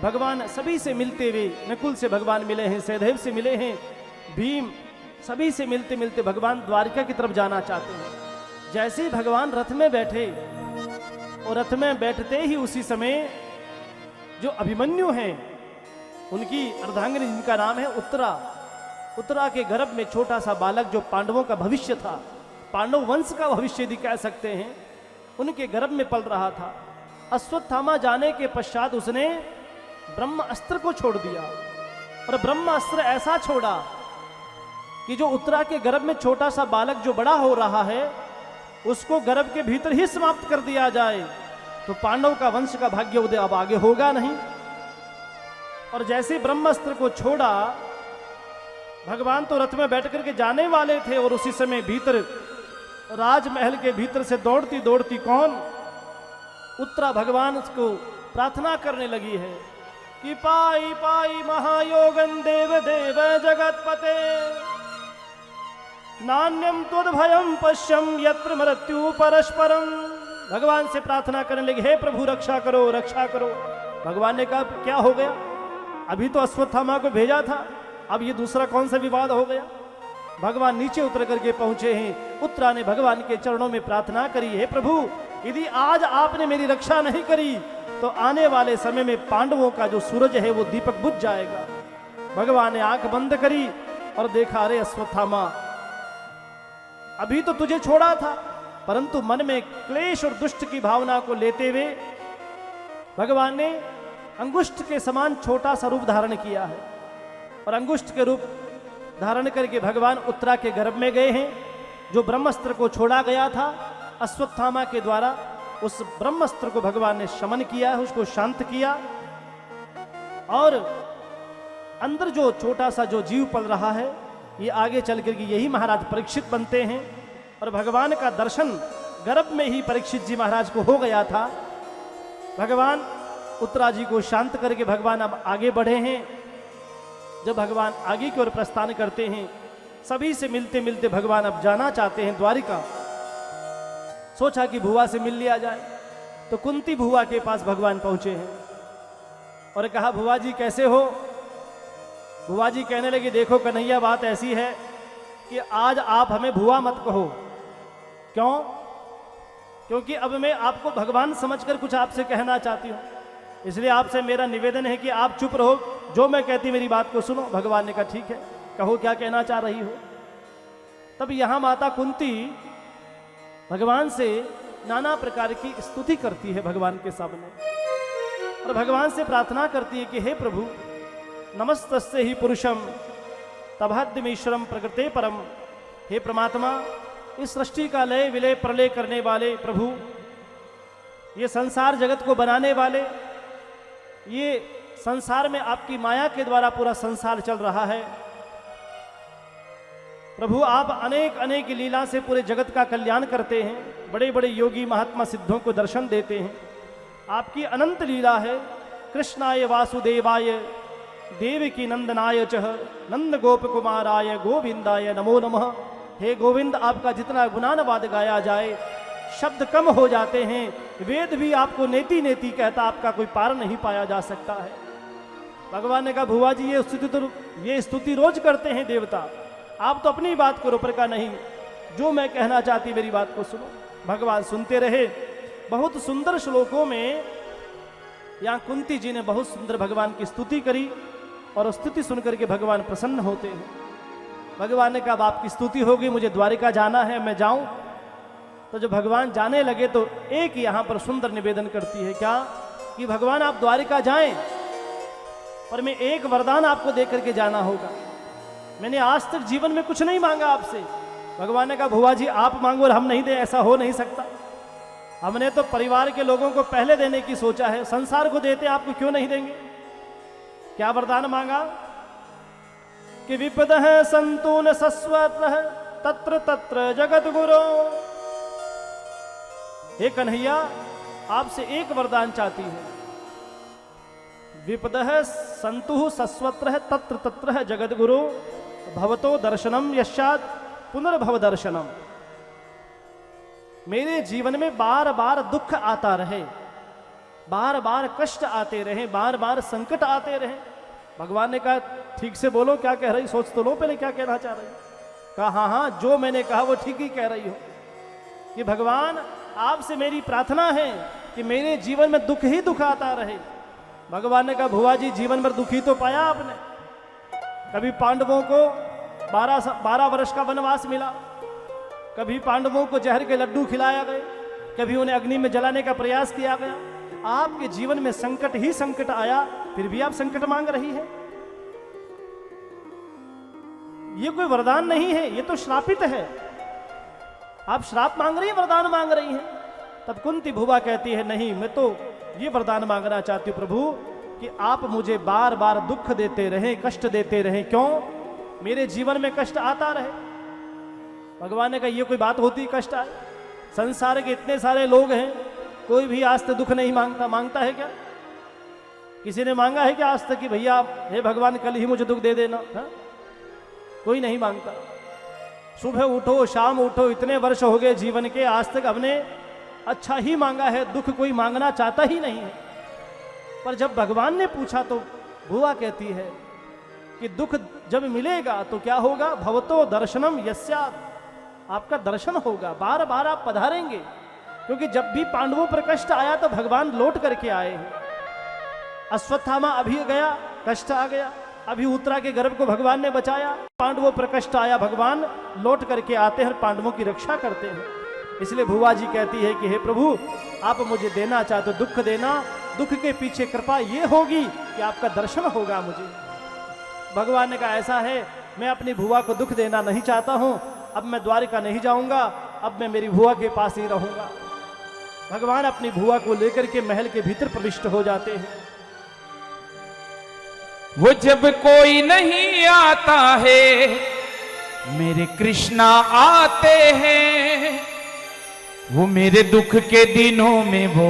भगवान सभी से मिलते हुए, नकुल से भगवान मिले हैं, सहदेव से मिले हैं, भीम, सभी से मिलते मिलते भगवान द्वारिका की तरफ जाना चाहते हैं। जैसे ही भगवान रथ में बैठे और रथ में बैठते ही उसी समय जो अभिमन्यु हैं, उनकी अर्धांगिनी जिनका नाम है उत्तरा, उत्तरा के गर्भ में छोटा सा बालक जो पांडवों का भविष्य था, पांडव वंश का भविष्य यदि कह सकते हैं, उनके गर्भ में पल रहा था। अश्वत्थामा जाने के पश्चात उसने ब्रह्म अस्त्र को छोड़ दिया और ब्रह्म अस्त्र ऐसा छोड़ा कि जो उत्तरा के गर्भ में छोटा सा बालक जो बड़ा हो रहा है उसको गर्भ के भीतर ही समाप्त कर दिया जाए तो पांडव का वंश का भाग्योदय अब आगे होगा नहीं। और जैसे ब्रह्मास्त्र को छोड़ा, भगवान तो रथ में बैठ करके जाने वाले थे और उसी समय भीतर राजमहल के भीतर से दौड़ती दौड़ती कौन, उत्तरा भगवान को प्रार्थना करने लगी है कि पाई पाई महायोगन देव देव जगतपते नान्यम त्वद्भयम पश्यम यत्र मृत्यु परस्परम। भगवान से प्रार्थना करने लगे, हे प्रभु रक्षा करो रक्षा करो। भगवान ने कहा क्या हो गया, अभी तो अश्वत्थामा को भेजा था, अब ये दूसरा कौन सा विवाद हो गया। भगवान नीचे उतर करके पहुंचे हैं। उत्तरा ने भगवान के चरणों में प्रार्थना करी, हे प्रभु यदि आज आपने मेरी रक्षा नहीं करी तो आने वाले समय में पांडवों का जो सूरज है वो दीपक बुझ जाएगा। भगवान ने आंख बंद करी और देखा, अरे अश्वत्थामा अभी तो तुझे छोड़ा था, परंतु मन में क्लेश और दुष्ट की भावना को लेते हुए भगवान ने अंगुष्ठ के समान छोटा सा रूप धारण किया है और अंगुष्ठ के रूप धारण करके भगवान उत्तरा के गर्भ में गए हैं। जो ब्रह्मास्त्र को छोड़ा गया था अश्वत्थामा के द्वारा, उस ब्रह्मास्त्र को भगवान ने शमन किया, उसको शांत किया और अंदर जो छोटा सा जो जीव पल रहा है ये आगे चल करके यही महाराज परीक्षित बनते हैं। और भगवान का दर्शन गर्भ में ही परीक्षित जी महाराज को हो गया था। भगवान उत्तरा जी को शांत करके भगवान अब आगे बढ़े हैं। जब भगवान आगे की ओर प्रस्थान करते हैं, सभी से मिलते मिलते भगवान अब जाना चाहते हैं द्वारिका। सोचा कि भुआ से मिल लिया जाए, तो कुंती भुआ के पास भगवान पहुंचे हैं और कहा, भुआ जी कैसे हो। भुआ जी कहने लगे, देखो कन्हैया बात ऐसी है कि आज आप हमें भुआ मत कहो। क्यों? क्योंकि अब मैं आपको भगवान समझकर कुछ आपसे कहना चाहती हूँ, इसलिए आपसे मेरा निवेदन है कि आप चुप रहो, जो मैं कहती मेरी बात को सुनो। भगवान ने कहा ठीक है, कहो क्या कहना चाह रही हो। तब यहां माता कुंती भगवान से नाना प्रकार की स्तुति करती है भगवान के सामने और भगवान से प्रार्थना करती है कि हे प्रभु नमस्तस्य ही पुरुषम तभाद्यमीश्वरम प्रकृते परम। हे परमात्मा, इस सृष्टि का लय विलय प्रलय करने वाले प्रभु, ये संसार जगत को बनाने वाले, ये संसार में आपकी माया के द्वारा पूरा संसार चल रहा है। प्रभु आप अनेक अनेक लीला से पूरे जगत का कल्याण करते हैं, बड़े बड़े योगी महात्मा सिद्धों को दर्शन देते हैं। आपकी अनंत लीला है। कृष्णाय वासुदेवाय देवकी नंदनाय चह नंद गोप कुमाराय गोविंदाय नमो नमः। हे गोविंद, आपका जितना गुणानुवाद गाया जाए शब्द कम हो जाते हैं। वेद भी आपको नेति नेति कहता, आपका कोई पार नहीं पाया जा सकता है। भगवान ने कहा, भुआ जी ये स्तुति रोज करते हैं देवता, आप तो अपनी बात करो पर का नहीं, जो मैं कहना चाहती मेरी बात को सुनो। भगवान सुनते रहे। बहुत सुंदर श्लोकों में यहाँ कुंती जी ने बहुत सुंदर भगवान की स्तुति करी और स्तुति सुनकर के भगवान प्रसन्न होते हैं। भगवान ने कहा, अब आपकी स्तुति होगी, मुझे द्वारिका जाना है, मैं जाऊं। तो जब भगवान जाने लगे तो एक यहाँ पर सुंदर निवेदन करती है, क्या कि भगवान आप द्वारिका जाएं, पर मैं एक वरदान आपको दे करके जाना होगा। मैंने आज तक जीवन में कुछ नहीं मांगा आपसे। भगवान ने कहा, भुआ जी आप मांगो और हम नहीं दे, ऐसा हो नहीं सकता। हमने तो परिवार के लोगों को पहले देने की सोचा है, संसार को देते आपको क्यों नहीं देंगे। क्या वरदान मांगा कि विपदः संतून सस्वतः तत्र तत्र जगत गुरो। हे कन्हैया, आपसे एक वरदान चाहती है। विपदः संतुः सस्वत्र तत्र तत्र जगत गुरो भवतो दर्शनम यशाद पुनर्भव दर्शनम। मेरे जीवन में बार बार दुख आता रहे, बार बार कष्ट आते रहे, बार बार संकट आते रहे। भगवान ने कहा ठीक से बोलो, क्या कह रही, सोच तो लो पहले क्या कहना चाह रही। कहा हाँ हाँ, जो मैंने कहा वो ठीक ही कह रही हो कि भगवान आपसे मेरी प्रार्थना है कि मेरे जीवन में दुख ही दुख आता रहे। भगवान ने कहा भुआ जी, जीवन भर दुखी तो पाया आपने। कभी पांडवों को 12 वर्ष का वनवास मिला, कभी पांडवों को जहर के लड्डू खिलाया गए, कभी उन्हें अग्नि में जलाने का प्रयास किया गया। आपके जीवन में संकट ही संकट आया, फिर भी आप संकट मांग रही है। ये कोई वरदान नहीं है, ये तो श्रापित है। आप श्राप मांग रही हैं, वरदान मांग रही हैं। तब कुंती भुवा कहती है नहीं, मैं तो ये वरदान मांगना चाहती हूं प्रभु कि आप मुझे बार बार दुख देते रहें, कष्ट देते रहें। क्यों? मेरे जीवन में कष्ट आता रहे। भगवान ने कहा ये कोई बात होती, कष्ट आए? संसार के इतने सारे लोग हैं, कोई भी आज तक दुख नहीं मांगता। मांगता है क्या? किसी ने मांगा है क्या आज तक कि भैया हे भगवान कल ही मुझे दुख दे देना? हा? कोई नहीं मांगता। सुबह उठो शाम उठो, इतने वर्ष हो गए जीवन के, आज तक हमने अच्छा ही मांगा है, दुख कोई मांगना चाहता ही नहीं है। पर जब भगवान ने पूछा तो भुआ कहती है कि दुख जब मिलेगा तो क्या होगा? भवतो दर्शनम यस्यात्, आपका दर्शन होगा, बार बार आप पधारेंगे। क्योंकि जब भी पांडवों पर कष्ट आया तो भगवान लौट करके आए हैं। अश्वत्थामा अभी गया, कष्ट आ गया, अभी उत्तरा के गर्भ को भगवान ने बचाया। पांडवों पर कष्ट आया, भगवान लौट करके आते हैं, पांडवों की रक्षा करते हैं। इसलिए भुआ जी कहती है कि हे प्रभु, आप मुझे देना चाहते हो दुख देना, दुख के पीछे कृपा ये होगी कि आपका दर्शन होगा मुझे। भगवान ने कहा ऐसा है, मैं अपनी भुआ को दुख देना नहीं चाहता हूं, अब मैं द्वारिका नहीं जाऊंगा, अब मैं मेरी भुआ के पास ही रहूंगा। भगवान अपनी भुआ को लेकर के महल के भीतर प्रविष्ट हो जाते हैं। वो जब कोई नहीं आता है, मेरे कृष्णा आते हैं। वो मेरे दुख के दिनों में वो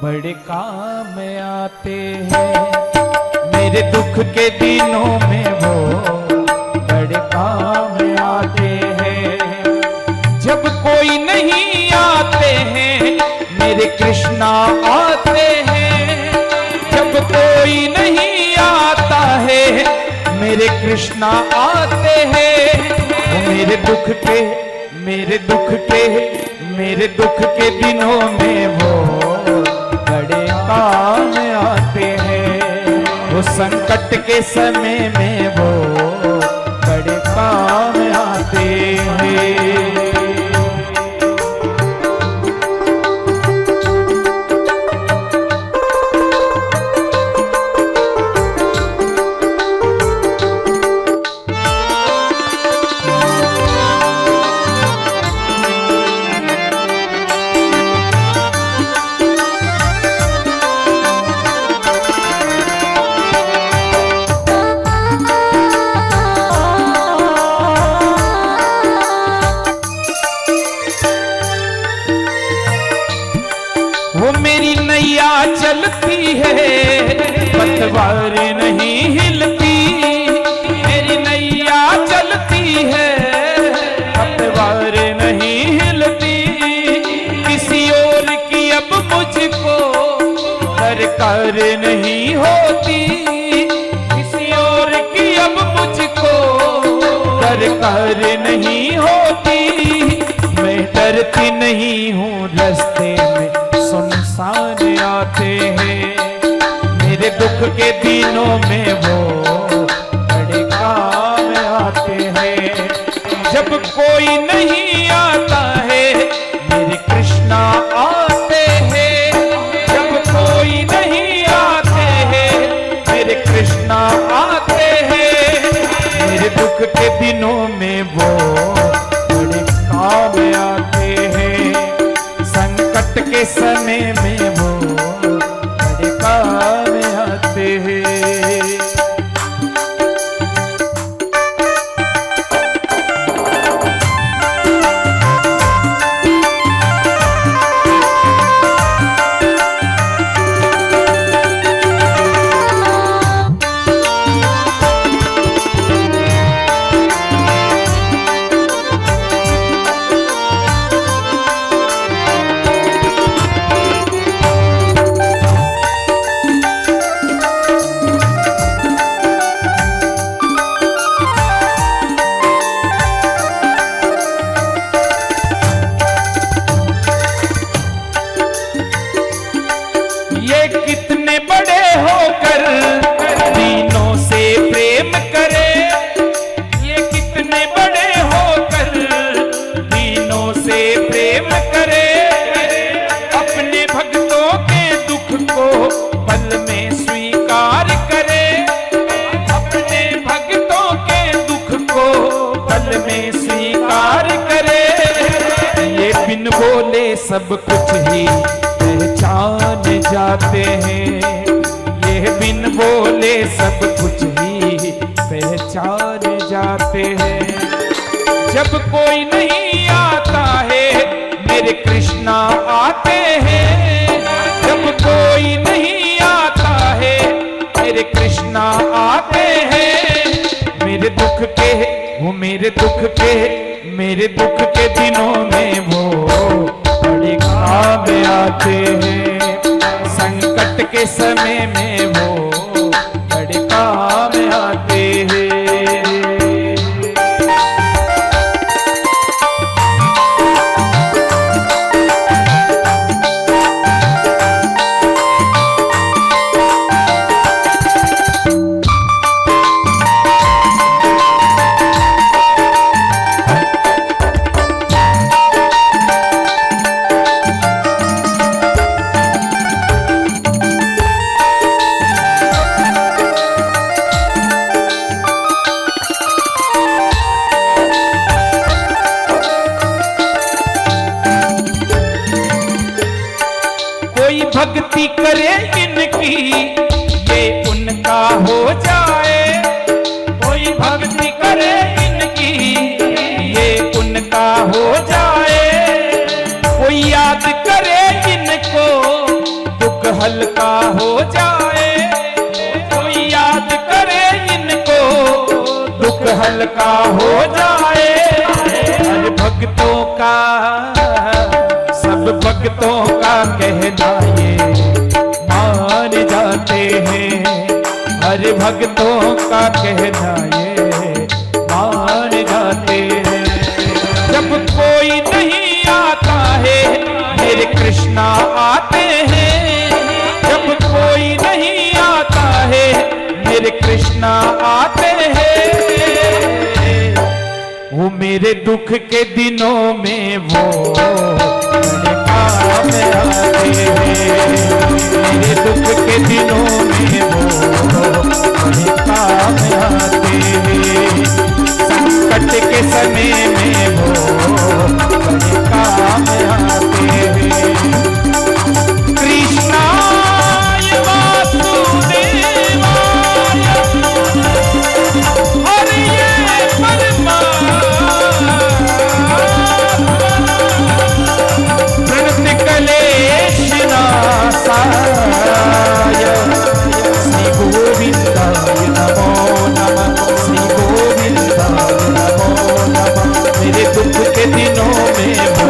बड़े काम आते हैं। मेरे दुख के दिनों में वो बड़े काम आते हैं। जब कोई नहीं आते हैं, मेरे कृष्णा आते हैं। जब कोई नहीं आता है, मेरे कृष्णा आते हैं। वो मेरे दुख के दिनों में वो बड़े काम आते हैं। वो संकट के समय में वो बड़े काम आते हैं। चलती है पतवार नहीं हिलती, मेरी नैया चलती है पतवार नहीं हिलती। किसी और की अब मुझको दरकार नहीं होती, किसी और की अब मुझको दरकार नहीं होती। मैं डरती नहीं हूँ रास्ते में सुनसान आते हैं। मेरे दुख के दिनों में वो बड़े काम आते हैं। जब कोई नहीं आता है, मेरे कृष्णा आते हैं। जब कोई नहीं आते हैं, मेरे कृष्णा आते हैं। मेरे दुख के दिनों में वो बड़े काम आते हैं। संकट के समय में वो बड़े काम आते हैं। पल में स्वीकार करे, अपने भक्तों के दुख को पल में स्वीकार करे। ये बिन बोले सब कुछ ही पहचान जाते हैं, ये बिन बोले सब कुछ ही पहचान जाते हैं। जब कोई नहीं आता है मेरे कृष्णा आते हैं, जब कोई नहीं आता है मेरे कृष्णा आते हैं। मेरे दुख के वो मेरे दुख के दिनों में वो बड़े काम आते हैं, संकट के समय में वो बड़े काम आते हैं। भक्ति करे इनकी ये उनका हो जाए, कोई भक्ति करे इनकी ये उनका हो जाए। कोई याद करे इनको दुख हल्का हो जाए, कोई याद करे इनको दुख हल्का हो जाए। हर भक्तों का सब भक्तों का कहना ये मान जाते हैं, हर भक्तों का कहना ये मान जाते हैं। जब कोई नहीं आता है मेरे कृष्णा आते हैं, जब कोई नहीं आता है मेरे कृष्णा आते हैं। वो मेरे दुख के दिनों में वो काम आते हैं, मेरे दुख के दिनों में वो काम आते हैं, संकट के समय में वो काम आते हैं। कृष्णाय वासुदेवाय हरे परमात्मा श्री गोविंदाय नमो नमः, श्री गोविंदाय नमो नमः। मेरे दुख के दिनों में वो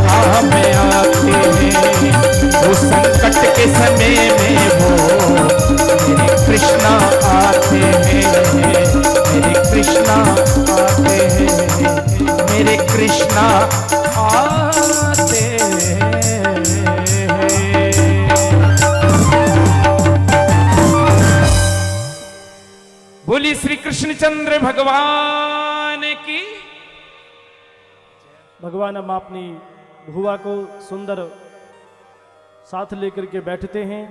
काम आते हैं, वो संकट के समय में वो मेरे कृष्णा आते हैं, मेरे कृष्णा आते हैं, मेरे कृष्णा आते हैं। बोली श्री कृष्णचंद्र भगवान की। भगवान हम अपनी भुआ को सुंदर साथ लेकर के बैठते हैं।